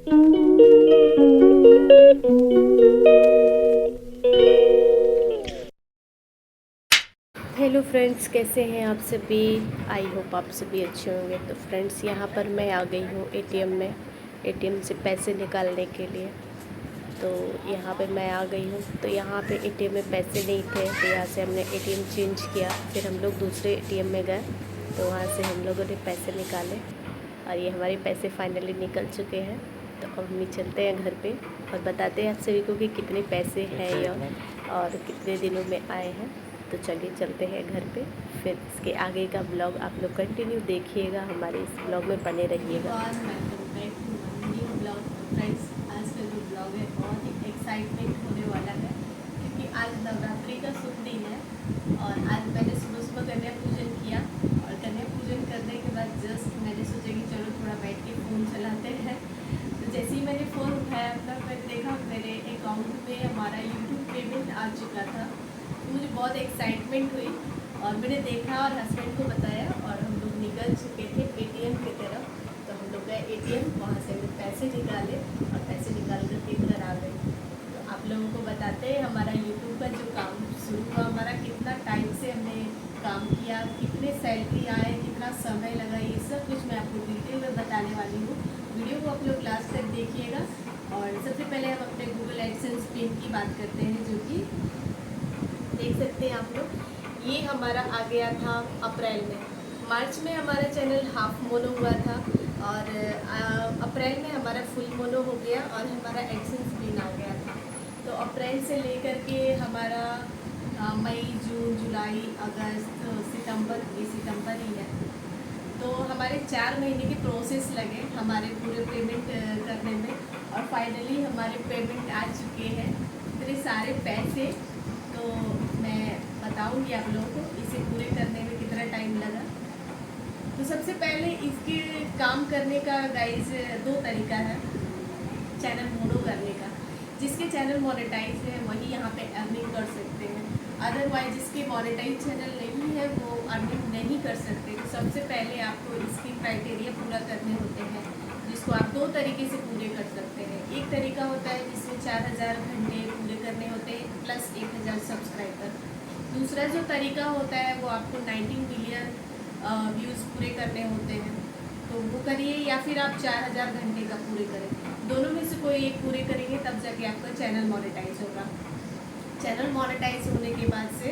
Hello friends, कैसे हैं आप सभी। आई होप आप सभी अच्छे होंगे। तो फ्रेंड्स, यहाँ पर मैं आ गई हूँ एटीएम में, एटीएम से पैसे निकालने के लिए। तो यहाँ पे मैं आ गई हूँ। तो यहाँ पे एटीएम में पैसे नहीं थे, तो यहाँ से हमने एटीएम चेंज किया। फिर हम लोग दूसरे एटीएम में गए, तो वहाँ से हम लोगों ने पैसे निकाले और ये हमारे पैसे फाइनली निकल चुके हैं। तो अब हम चलते हैं घर पे और बताते हैं आप सभी को कि कितने पैसे हैं या और कितने दिनों में आए हैं। तो चलिए चलते हैं घर पे। फिर इसके आगे का ब्लॉग आप लोग कंटिन्यू देखिएगा, हमारे इस ब्लॉग में बने रहिएगा। फ्रेंड्स, आज का जो ब्लॉग है बहुत ही एक्साइटमेंट होने वाला है, क्योंकि आज नवरात्रि का शुभ दिन है। और आज मैंने सुबह सुबह कन्या पूजन किया, और कन्या पूजन करने के बाद जस्ट मैंने सोचा कि चलो थोड़ा बैठ के फ़ोन चलाते हैं। तो जैसे ही मैंने फ़ोन उठाया अपना, मैंने देखा मेरे अकाउंट में हमारा यूट्यूब पेमेंट आ चुका था। तो मुझे बहुत एक्साइटमेंट हुई और मैंने देखा और हस्बैंड को बताया, और हम लोग निकल चुके थे एटीएम की तरफ। तो हम लोग गए एटीएम, वहाँ से हमने पैसे निकाले और पैसे निकाल कर घर आ गए। तो आप लोगों को बताते हैं हमारा यूट्यूब का जो काम शुरू हुआ, हमारा कितना टाइम से हमने काम किया, कितने सैलरी आए, कितना समय लगा, ये सब कुछ मैं आपको डिटेल में बताने वाली हूँ। वीडियो को आप लोग लास्ट तक देखिएगा। और सबसे पहले हम अपने गूगल एडसेंस पिन की बात करते हैं, जो कि देख सकते हैं आप लोग। ये हमारा आ गया था अप्रैल में। मार्च में हमारा चैनल हाफ मोनो हुआ था, और अप्रैल में हमारा फुल मोनो हो गया और हमारा एडसेंस पिन आ गया था। तो अप्रैल से लेकर के हमारा मई, जून, जुलाई, अगस्त, सितंबर, ये सितंबर ही है। तो हमारे 4 महीने के प्रोसेस लगे हमारे पूरे पेमेंट करने में, और फाइनली हमारे पेमेंट आ चुके हैं इतने सारे पैसे। तो मैं बताऊंगी आप लोगों को इसे पूरे करने में कितना टाइम लगा। तो सबसे पहले इसके काम करने का गाइस 2 तरीका है चैनल मोनो करने का। जिसके चैनल मोनेटाइज है वही यहाँ पे अर्निंग कर सकते हैं, अदरवाइज जिसके मोनेटाइज चैनल नहीं है वो अर्निंग नहीं कर सकते। तो सबसे पहले आपको इसकी क्राइटेरिया पूरा करने होते हैं, जिसको आप 2 तरीके से पूरे कर सकते हैं। एक तरीका होता है जिसमें 4000 घंटे पूरे करने होते हैं प्लस 1000 सब्सक्राइबर। दूसरा जो तरीका होता है वो आपको 19 मिलियन व्यूज़ पूरे करने होते हैं, तो वो करिए, या फिर आप 4000 घंटे का पूरे करें। दोनों में से कोई एक पूरे करेंगे तब जाके आपका चैनल मोनेटाइज होगा। चैनल मोनेटाइज होने के बाद से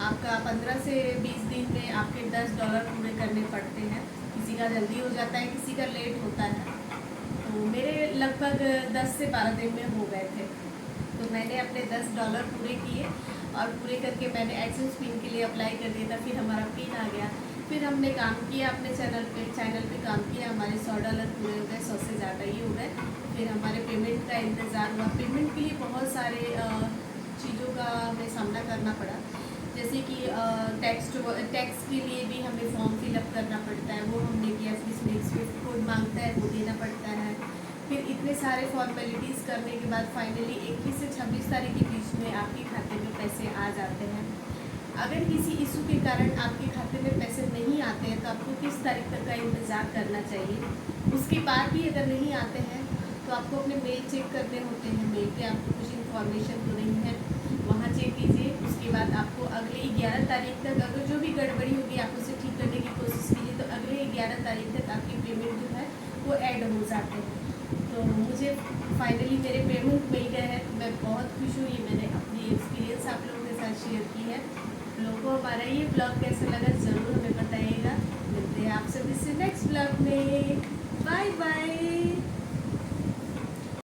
आपका 15 से 20 दिन में आपके $10 पूरे करने पड़ते हैं। किसी का जल्दी हो जाता है, किसी का लेट होता है। तो मेरे लगभग 10 से 12 दिन में हो गए थे। तो मैंने अपने $10 पूरे किए, और पूरे करके मैंने एडसेंस पिन के लिए अप्लाई कर दिया था। फिर हमारा पिन आ गया, फिर हमने काम किया अपने चैनल पे काम किया। हमारे $100 पूरे हो गए, 100 से ज़्यादा ही हो गए। फिर हमारे पेमेंट का इंतज़ार हुआ। पेमेंट के लिए बहुत सारे चीज़ों का हमें सामना करना पड़ा, जैसे कि टैक्स के लिए भी हमें फॉर्म फिलअप करना पड़ता है, वो हमने किया। फिर इसमें स्विफ्ट कोड मांगता है, वो देना पड़ता है। फिर इतने सारे फॉर्मेलिटीज़ करने के बाद फाइनली 21 से 26 तारीख के बीच में आपके खाते में पैसे आ जाते हैं। अगर किसी इशू के कारण आपके खाते में पैसे नहीं आते हैं तो आपको किस तारीख तक का इंतज़ार करना चाहिए। उसके बाद भी अगर नहीं आते हैं तो आपको अपने मेल चेक करने होते हैं। मेल पे आपको कुछ इन्फॉर्मेशन तो नहीं है, वहाँ चेक कीजिए। उसके बाद आपको अगले 11 तारीख तक अगर जो भी गड़बड़ी होगी आप उसे ठीक करने की कोशिश कीजिए। तो अगले 11 तारीख तक आपकी पेमेंट जो है वो ऐड हो जाते हैं। तो मुझे फाइनली मेरे पेमेंट मिल गए हैं, तो मैं बहुत खुश हुई। मैंने अपनी एक्सपीरियंस आप लोगों के साथ शेयर की है। लोगों को हमारा ये ब्लॉग कैसा लगा ज़रूर हमें बताइएगा। मिलते हैं आप सभी से नेक्स्ट ब्लॉग में। Bye bye.